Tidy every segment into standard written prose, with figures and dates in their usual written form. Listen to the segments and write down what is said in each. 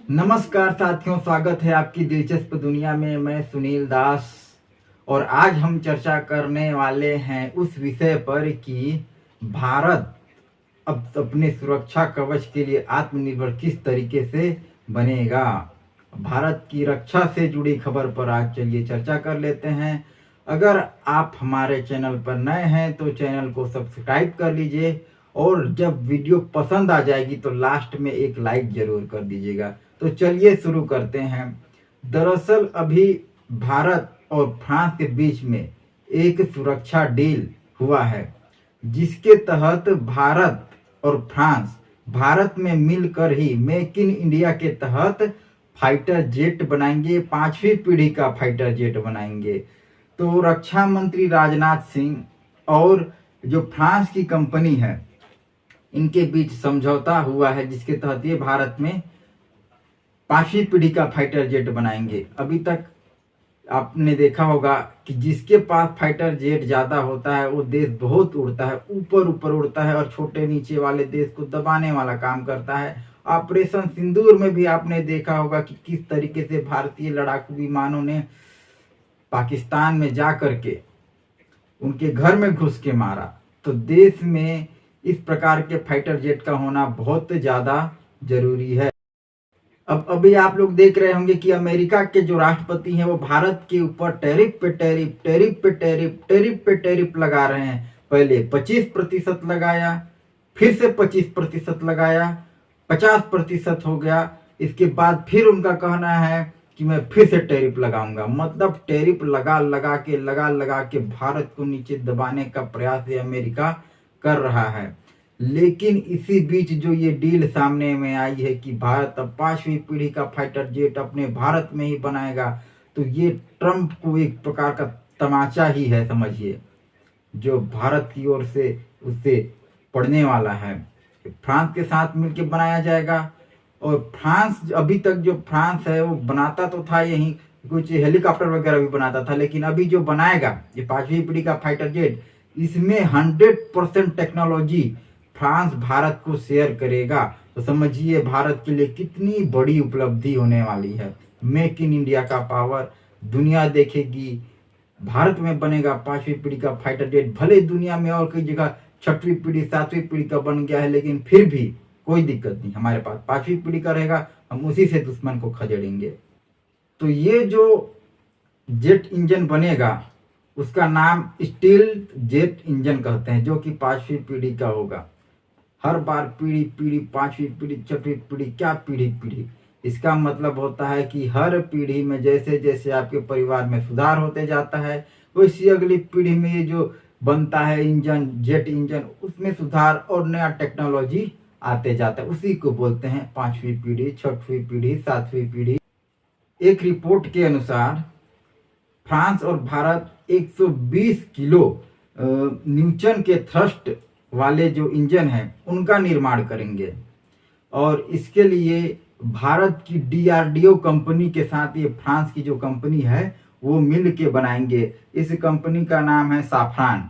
नमस्कार साथियों, स्वागत है आपकी दिलचस्प दुनिया में। मैं सुनील दास और आज हम चर्चा करने वाले हैं उस विषय पर कि भारत अब अपने सुरक्षा कवच के लिए आत्मनिर्भर किस तरीके से बनेगा। भारत की रक्षा से जुड़ी खबर पर आज चलिए चर्चा कर लेते हैं। अगर आप हमारे चैनल पर नए हैं तो चैनल को सब्सक्राइब कर लीजिए और जब वीडियो पसंद आ जाएगी तो लास्ट में एक लाइक जरूर कर दीजिएगा। तो चलिए शुरू करते हैं। दरअसल अभी भारत और फ्रांस के बीच में एक सुरक्षा डील हुआ है, जिसके तहत भारत और फ्रांस भारत में मिलकर ही मेक इन इंडिया के तहत फाइटर जेट बनाएंगे, 5वीं पीढ़ी का फाइटर जेट बनाएंगे। तो रक्षा मंत्री राजनाथ सिंह और जो फ्रांस की कंपनी है, इनके बीच समझौता हुआ है, जिसके तहत ये भारत में 5वीं पीढ़ी का फाइटर जेट बनाएंगे। अभी तक आपने देखा होगा कि जिसके पास फाइटर जेट ज्यादा होता है वो देश बहुत उड़ता है, ऊपर ऊपर उड़ता है और छोटे नीचे वाले देश को दबाने वाला काम करता है। ऑपरेशन सिंदूर में भी आपने देखा होगा कि किस तरीके से भारतीय लड़ाकू विमानों ने पाकिस्तान में जा करके उनके घर में घुस के मारा। तो देश में इस प्रकार के फाइटर जेट का होना बहुत ज्यादा जरूरी है। अब अभी आप लोग देख रहे होंगे कि अमेरिका के जो राष्ट्रपति हैं वो भारत के ऊपर टैरिफ पे टैरिफ, टैरिफ पे टैरिफ, टैरिफ पे टैरिफ लगा रहे हैं। पहले 25% लगाया, फिर से 25% लगाया, 50% हो गया। इसके बाद फिर उनका कहना है कि मैं फिर से टैरिफ लगाऊंगा। मतलब टैरिफ लगा लगा के भारत को नीचे दबाने का प्रयास ये अमेरिका कर रहा है। लेकिन इसी बीच जो ये डील सामने में आई है कि भारत अब 5वीं पीढ़ी का फाइटर जेट अपने भारत में ही बनाएगा, तो ये ट्रंप को एक प्रकार का तमाचा ही है, समझिए, जो भारत की ओर से उससे पड़ने वाला है। फ्रांस के साथ मिलकर बनाया जाएगा। और फ्रांस, अभी तक जो फ्रांस है वो बनाता तो था यही कुछ हेलीकॉप्टर वगैरह भी बनाता था, लेकिन अभी जो बनाएगा ये 5वीं पीढ़ी का फाइटर जेट, इसमें 100% टेक्नोलॉजी फ्रांस भारत को शेयर करेगा। तो समझिए भारत के लिए कितनी बड़ी उपलब्धि होने वाली है। मेक इन इंडिया का पावर दुनिया देखेगी। भारत में बनेगा 5वीं पीढ़ी का फाइटर जेट। भले दुनिया में और कई जगह 6वीं पीढ़ी 7वीं पीढ़ी का बन गया है, लेकिन फिर भी कोई दिक्कत नहीं, हमारे पास 5वीं पीढ़ी का रहेगा, हम उसी से दुश्मन को खदेड़ेंगे। तो ये जो जेट इंजन बनेगा उसका नाम स्टील जेट इंजन कहते हैं, जो कि 5वीं पीढ़ी का होगा। हर बार पीढ़ी पीढ़ी, 5वीं पीढ़ी, 6वीं पीढ़ी, क्या पीढ़ी पीढ़ी, इसका मतलब होता है कि हर पीढ़ी में जैसे जैसे आपके परिवार में सुधार होते जाता है, वैसी अगली पीढ़ी में ये जो बनता है इंजन, जेट इंजन, उसमें सुधार और नया टेक्नोलॉजी आते जाता है। उसी को बोलते हैं 5वीं पीढ़ी, 6वीं पीढ़ी, 7वीं पीढ़ी। एक रिपोर्ट के अनुसार फ्रांस और भारत 120 किलो न्यूटन के थ्रस्ट वाले जो इंजन हैं उनका निर्माण करेंगे। और इसके लिए भारत की डीआरडीओ कंपनी के साथ ये फ्रांस की जो कंपनी है वो मिल के बनाएंगे। इस कंपनी का नाम है साफरान।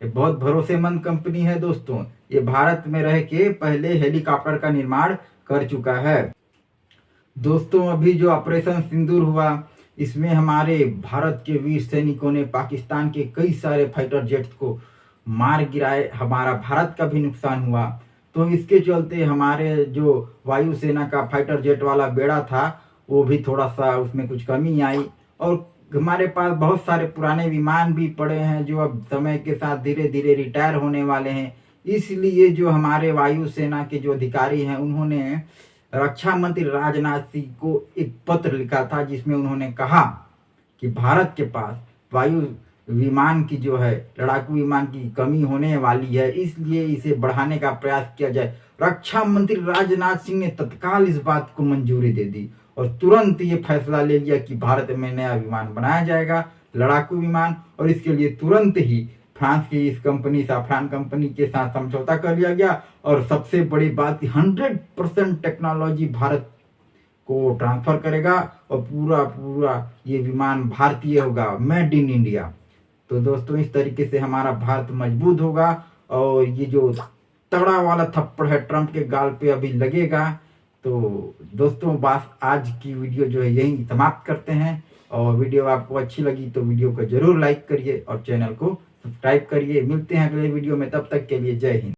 ये बहुत भरोसेमंद कंपनी है दोस्तों। ये भारत में रह के पहले हेलीकॉप्टर का निर्माण कर चुका है। दोस्तों, अभी जो ऑपरेशन सिंदूर हुआ, इसमें हमारे भारत के वीर सैनिकों ने पाकिस्तान के कई सारे फाइटर जेट्स को मार गिराए। हमारा भारत का भी नुकसान हुआ। तो इसके चलते हमारे जो वायुसेना का फाइटर जेट वाला बेड़ा था वो भी थोड़ा सा उसमें कुछ कमी आई। और हमारे पास बहुत सारे पुराने विमान भी पड़े हैं जो अब समय के साथ धीरे धीरे रिटायर होने वाले हैं। इसलिए जो हमारे वायुसेना के जो अधिकारी हैं उन्होंने रक्षा मंत्री राजनाथ सिंह को एक पत्र लिखा था, जिसमें उन्होंने कहा कि भारत के पास वायु विमान की जो है, लड़ाकू विमान की कमी होने वाली है, इसलिए इसे बढ़ाने का प्रयास किया जाए। रक्षा मंत्री राजनाथ सिंह ने तत्काल इस बात को मंजूरी दे दी और तुरंत ये फैसला ले लिया कि भारत में नया विमान बनाया जाएगा, लड़ाकू विमान। और इसके लिए तुरंत ही फ्रांस की इस कंपनी, साफरान कंपनी के साथ समझौता कर लिया गया। और सबसे बड़ी बात, 100% टेक्नोलॉजी भारत को ट्रांसफर करेगा और पूरा ये विमान भारतीय होगा, मेड इन इंडिया। तो दोस्तों, इस तरीके से हमारा भारत मजबूत होगा। और ये जो तगड़ा वाला थप्पड़ है ट्रंप के गाल पे अभी लगेगा, तो दोस्तों बस आज की वीडियो जो है यही समाप्त करते हैं। और वीडियो आपको अच्छी लगी तो वीडियो को जरूर लाइक करिए और चैनल को सब्सक्राइब करिए। मिलते हैं अगले वीडियो में, तब तक के लिए जय हिंद।